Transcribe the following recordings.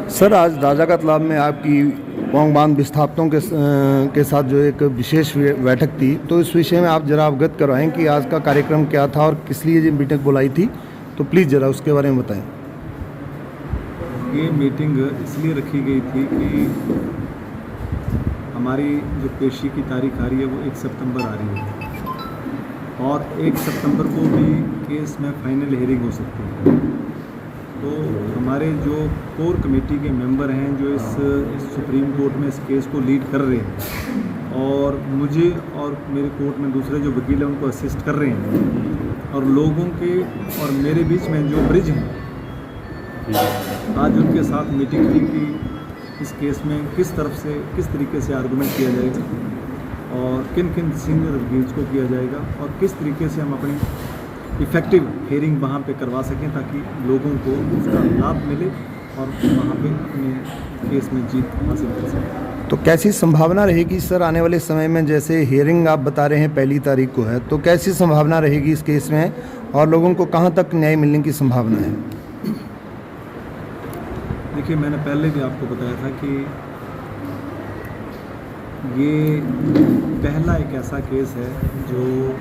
Sir, आज राजा का तालाब में आपकी पौंग बांध विस्थापितों के साथ जो एक विशेष बैठक थी, तो इस विषय में आप ज़रा अवगत करवाएं कि आज का कार्यक्रम क्या था और किस लिए ये मीटिंग बुलाई थी, तो प्लीज़ ज़रा उसके बारे में बताएं। ये मीटिंग इसलिए रखी गई थी कि हमारी जो पेशी की तारीख आ रही है वो 1 सितंबर आ रही है और 1 सितंबर को भी केस में फाइनल हियरिंग हो सकती है। तो हमारे जो कोर कमेटी के मेंबर हैं जो इस सुप्रीम कोर्ट में इस केस को लीड कर रहे हैं और मुझे और मेरे कोर्ट में दूसरे जो वकील हैं उनको असिस्ट कर रहे हैं और लोगों के और मेरे बीच में जो ब्रिज हैं, आज उनके साथ मीटिंग हुई कि इस केस में किस तरीके से आर्गूमेंट किया जाएगा और किन किन सीनियर वकील्स को किया जाएगा और किस तरीके से हम अपनी इफ़ेक्टिव हियरिंग वहाँ पे करवा सकें ताकि लोगों को उसका लाभ मिले और वहाँ पे अपने केस में जीत हासिल कर सकें। तो कैसी संभावना रहेगी सर आने वाले समय में, जैसे हियरिंग आप बता रहे हैं 1 तारीख को है, तो कैसी संभावना रहेगी इस केस में और लोगों को कहाँ तक न्याय मिलने की संभावना है? देखिए, मैंने पहले भी आपको बताया था कि ये पहला एक ऐसा केस है जो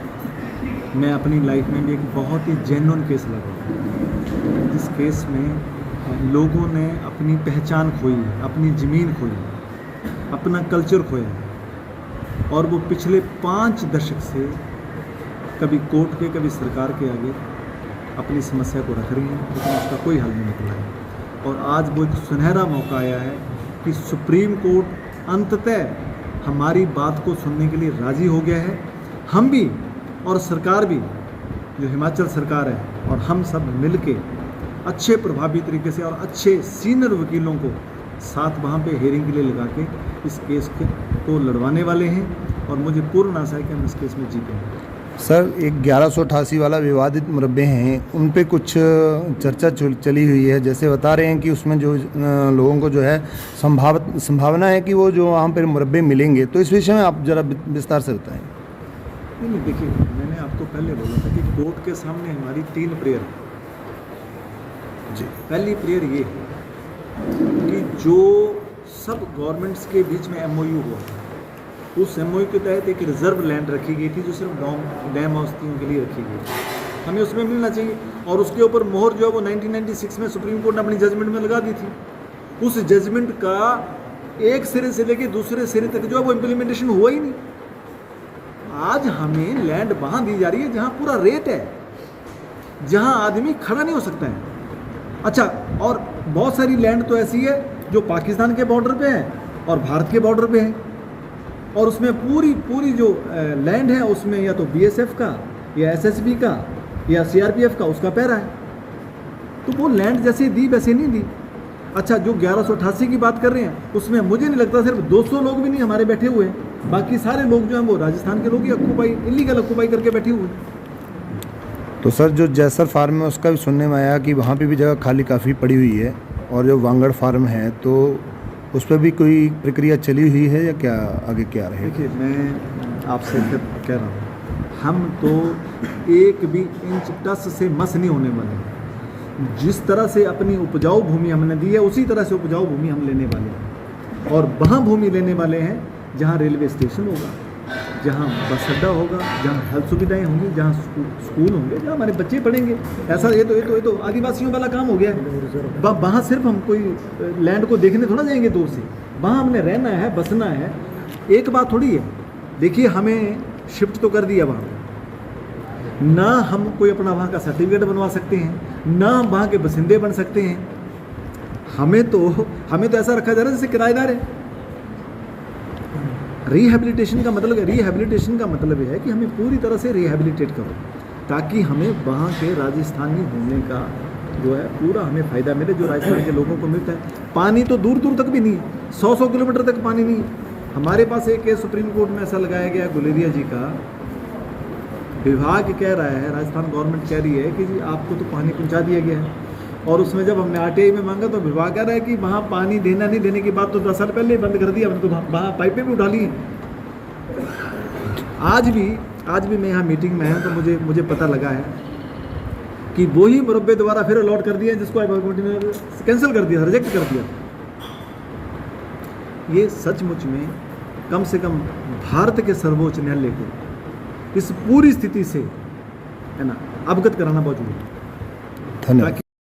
मैं अपनी लाइफ में भी एक बहुत ही जेन्युइन केस लगा। जिस केस में लोगों ने अपनी पहचान खोई, अपनी ज़मीन खोई, अपना कल्चर खोया और वो पिछले 5 दशक से कभी कोर्ट के कभी सरकार के आगे अपनी समस्या को रख रही हैं, लेकिन उसका कोई हल नहीं निकला है। और आज वो एक सुनहरा मौका आया है कि सुप्रीम कोर्ट अंततः हमारी बात को सुनने के लिए राज़ी हो गया है। हम भी और सरकार भी, जो हिमाचल सरकार है, और हम सब मिलके अच्छे प्रभावी तरीके से और अच्छे सीनियर वकीलों को साथ वहाँ पे हियरिंग के लिए लगा के इस केस को लड़वाने वाले हैं और मुझे पूर्ण आशा है कि हम इस केस में जीतेंगे। सर, एक 1188 वाला विवादित मुरब्बे हैं, उन पे कुछ चर्चा चली हुई है, जैसे बता रहे हैं कि उसमें जो लोगों को जो है संभावना है कि वो जो वहाँ पर मुरब्बे मिलेंगे, तो इस विषय में आप ज़रा विस्तार से बताएं। नहीं, देखिए, मैंने आपको पहले बोला था कि कोर्ट के सामने हमारी 3 प्रेयर जी। पहली प्रेयर ये है कि जो सब गवर्नमेंट्स के बीच में MOU हुआ, उस MOU के तहत एक रिजर्व लैंड रखी गई थी जो सिर्फ डैम हस्तियों के लिए रखी गई थी, हमें उसमें मिलना चाहिए। और उसके ऊपर मोहर जो है वो 1996 में सुप्रीम कोर्ट ने अपनी जजमेंट में लगा दी थी। उस जजमेंट का एक सिरे से लेकर दूसरे सिरे तक जो है वो इम्प्लीमेंटेशन हुआ ही नहीं। आज हमें लैंड वहाँ दी जा रही है जहाँ पूरा रेट है, जहाँ आदमी खड़ा नहीं हो सकता है। अच्छा, और बहुत सारी लैंड तो ऐसी है जो पाकिस्तान के बॉर्डर पे है और भारत के बॉर्डर पे है और उसमें पूरी जो लैंड है उसमें या तो BSF का या SSB का या CRPF का उसका पैरा है। तो वो लैंड जैसे दी वैसे नहीं दी। अच्छा, जो 1188 की बात कर रहे हैं उसमें मुझे नहीं लगता सिर्फ 200 लोग भी नहीं हमारे बैठे हुए हैं, बाकी सारे लोग जो हैं वो राजस्थान के लोग ही इलीगल ऑक्यूपाई करके बैठे हुए हैं। तो सर, जो जैसर फार्म है उसका भी सुनने में आया कि वहाँ पे भी जगह खाली काफ़ी पड़ी हुई है और जो वांगड़ फार्म है तो उस पर भी कोई प्रक्रिया चली हुई है या क्या आगे क्या रहे? देखिए, मैं आपसे फिर कह रहा हूँ, हम तो एक भी इंच टस से मस नहीं होने वाले हैं। जिस तरह से अपनी उपजाऊ भूमि हमने दी है उसी तरह से उपजाऊ भूमि हम लेने वाले हैं और वहाँ भूमि लेने वाले हैं जहाँ रेलवे स्टेशन होगा, जहाँ बस अड्डा होगा, जहाँ हेल्थ सुविधाएं होंगी, जहाँ स्कूल होंगे, जहाँ हमारे बच्चे पढ़ेंगे। ऐसा ये तो आदिवासियों वाला काम हो गया है। वहाँ सिर्फ हम कोई लैंड को देखने थोड़ा जाएंगे दूर से, वहाँ हमने रहना है, बसना है। एक बात थोड़ी है। देखिए, हमें शिफ्ट तो कर दिया वहाँ, ना हम कोई अपना वहाँ का सर्टिफिकेट बनवा सकते हैं, ना हम वहाँ के बसिंदे बन सकते हैं। हमें तो ऐसा रखा जा रहा है जैसे किराएदार है। रिहैबिलिटेशन का मतलब है कि हमें पूरी तरह से रिहैबिलिटेट करो ताकि हमें वहाँ के राजस्थानी होने का जो है पूरा हमें फ़ायदा मिले जो राजस्थान के लोगों को मिलता है। पानी तो दूर दूर तक भी नहीं है, 100 किलोमीटर तक पानी नहीं है। हमारे पास एक केस सुप्रीम कोर्ट में ऐसा लगाया गया गुलेरिया जी का, विभाग कह रहा है, राजस्थान गवर्नमेंट कह रही है कि जी आपको तो पानी पहुँचा दिया गया है और उसमें जब हमने RTI में मांगा तो विभाग कह रहा है कि वहाँ पानी देना नहीं देने की बात तो 10 साल पहले बंद कर दिया, हमने तो वहाँ पाइपें भी उठा ली हैं। आज भी मैं यहाँ मीटिंग में है तो मुझे पता लगा है कि वही मुरब्बे दोबारा फिर अलॉट कर दिए जिसको कैंसिल कर दिया, रिजेक्ट कर दिया। ये सचमुच में कम से कम भारत के सर्वोच्च न्यायालय को इस पूरी स्थिति से है ना अवगत कराना बहुत जरूरी है। धन्यवाद।